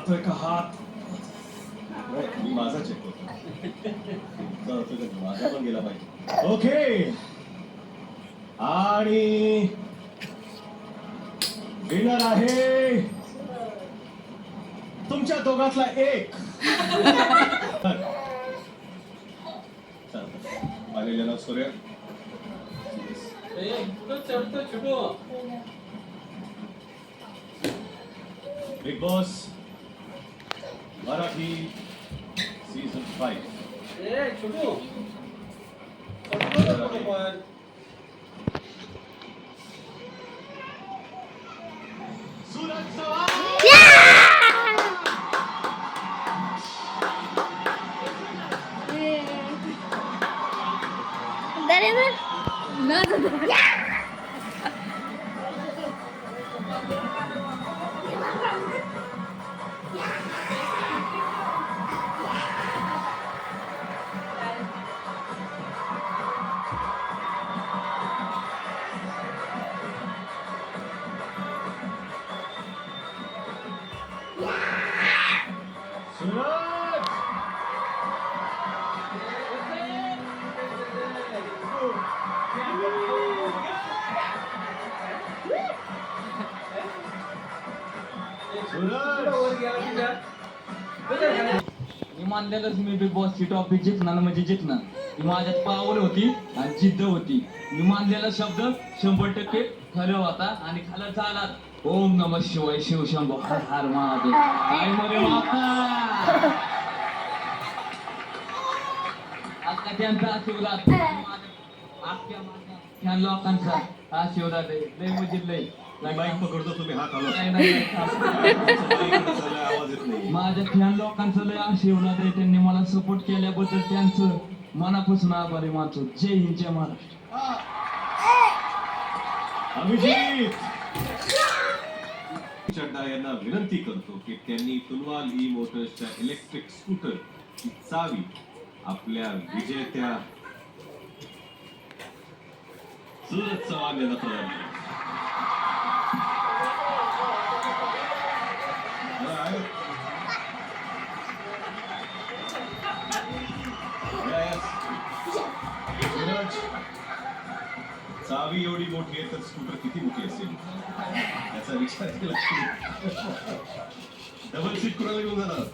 मारतोय का हात? मी माझा चेक करतो. माझा पण गेला पाहिजे. ओके. आणि विनर आहे तुमच्या दोघातला एक. आलेला सूर्य Bigg Boss Marathi season 5. Suraj Chavan. Suraj. मी मानलेलंच मी बिग बॉसची टॉपिक जिंकणार म्हणजे जिंकणार. ही माझ्यात पावर होती आणि जिद्द होती. मी मानलेला शब्द 100% खरं होता आणि खरं झाला. ओम नमः शिवाय शिव शंभो हर हर महादेव. आई मध्ये माता आता त्यांचा आशीर्वाद आपल्या माझ्या लोकांचा आशीर्वाद आहे. लय म्हणजे लय. बाईक पकडतो तुम्ही हात आलो. आवाज येत नाही. माझ्या फॅन लोकांचं लय आशीर्वाद आहे. त्यांनी मला सपोर्ट केल्याबद्दल त्यांचं मनापासून आभारी मानतो. जय हिंद जय महाराष्ट्र. अभिजित चड्डा यांना विनंती करतो की त्यांनी तुलवाल ई मोटर्सच्या इलेक्ट्रिक स्कूटर ची चावी आपल्या विजेत्या सूरज चव्हाण यांना प्रदान केली. सूरज चावी एवढी मोठी आहे तर स्कूटर किती मोठी असेल याचा विचार केला. डबल सीट कुणाला घेऊन जाणार?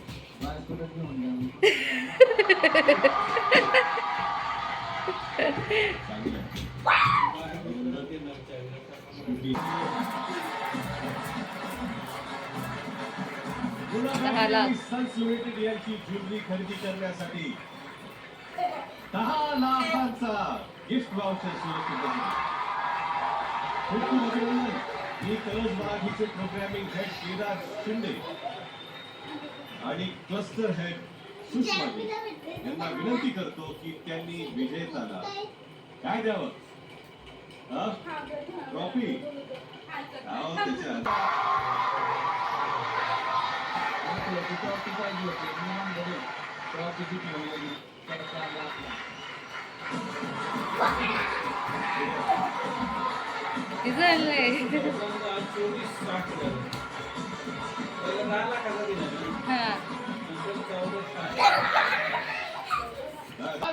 सन्स लिमिटेड यांची ज्वेलरी खरेदी करण्यासाठी 10 लाखांचा गिफ्ट वाउचर सुरू ही कलर्स मराठीचे प्रोग्रामिंग हेड केदार शिंदे आणि क्लस्टर हेड सुषमा यांना विनंती करतो की त्यांनी विजेत्याला काय द्यावं? ट्रॉफी.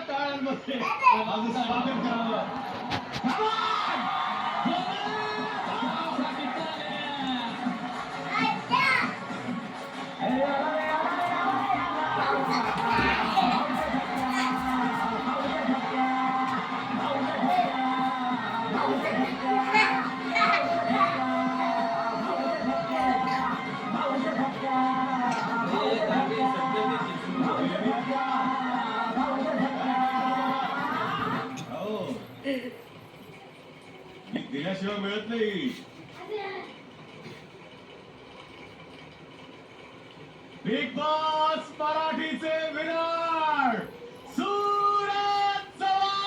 टाळ्यांमध्ये माझं स्वागत करावं. दिल्याशिवाय मिळत नाही. बिग बॉस मराठीचे विनर सूरज चव्हाण.